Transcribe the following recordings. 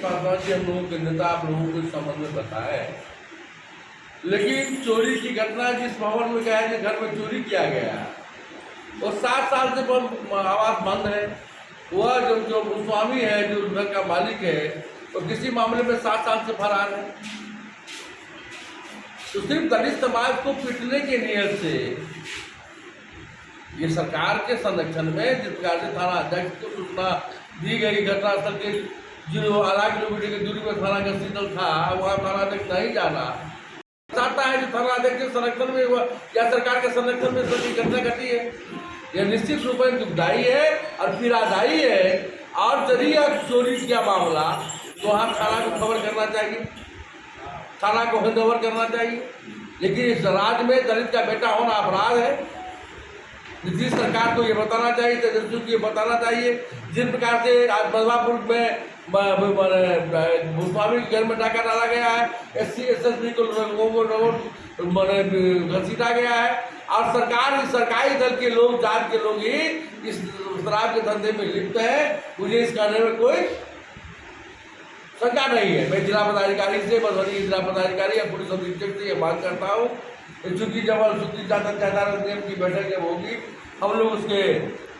पासवान जी हम लोगों के नेता आप लोगों को इस संबंध में बताए, लेकिन चोरी की घटना जिस भवन में गया है, जिस घर में चोरी किया गया वो 7 साल से आवास बंद है। वह जो गोस्वामी है, जो घर का मालिक है, वो किसी मामले में 7 साल से फरार है। तो सिर्फ दलित समाज को पीटने की नियत से ये सरकार के संरक्षण में जिस प्रकार से थाना अध्यक्ष को सूचना दी गई, घटनास्थल के जो आधा किलोमीटर की दूरी पर थाना का सिग्नल था, वहाँ थाना अध्यक्ष नहीं जाना चाहता है। जो थाना अध्यक्ष के संरक्षण में या सरकार के संरक्षण में सभी घटना घटी है, यह निश्चित रूप में दुखदायी है और पीड़ादायी है। और यदि चोरी किया मामला तो वहाँ थाना को खबर करना चाहिए, थाना को हैंडओवर करना चाहिए। लेकिन इस राज्य में दलित का बेटा होना अपराध है। नीतीश सरकार को ये बताना चाहिए, तेजस्वी को ये बताना चाहिए। जिस प्रकार से आज बदलापुर में गोस्वामी के घर में डाका डाला गया है, SC SSB को घसीटा गया है, और सरकारी दल के लोग, जात के लोग ही इस शराब के धंधे में लिप्त है। मुझे इस करने में कोई शंका नहीं है। मैं जिला पदाधिकारी से, मधुबनी जिला पदाधिकारी या पुलिस अधीक्षक से ये मांग करता हूँ, चूंकि जब अनुसूचित जाति नियम की बैठक जब होगी, हम लोग उसके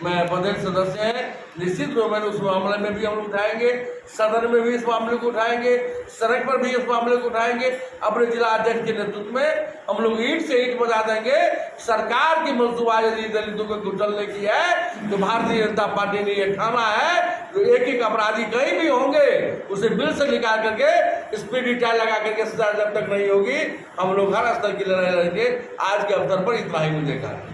पदेन सदस्य हैं, निश्चित रूप में उस मामले में भी हम लोग उठाएंगे, सदन में भी इस मामले को उठाएंगे, सड़क पर भी इस मामले को उठाएंगे। अपने जिला अध्यक्ष के नेतृत्व में हम लोग ईंट से ईंट बजा देंगे। सरकार की मंसूबा यदि दलितों को कुचलने की है तो भारतीय जनता पार्टी ने ये ठाना है, तो एक अपराधी कहीं भी होंगे उसे बिल से निकाल करके स्पीड टायर लगा करके सजा जब तक नहीं होगी, हम लोग हर स्तर की लड़ाई लड़ेंगे। आज के अवसर पर इतना ही मुझे कहा।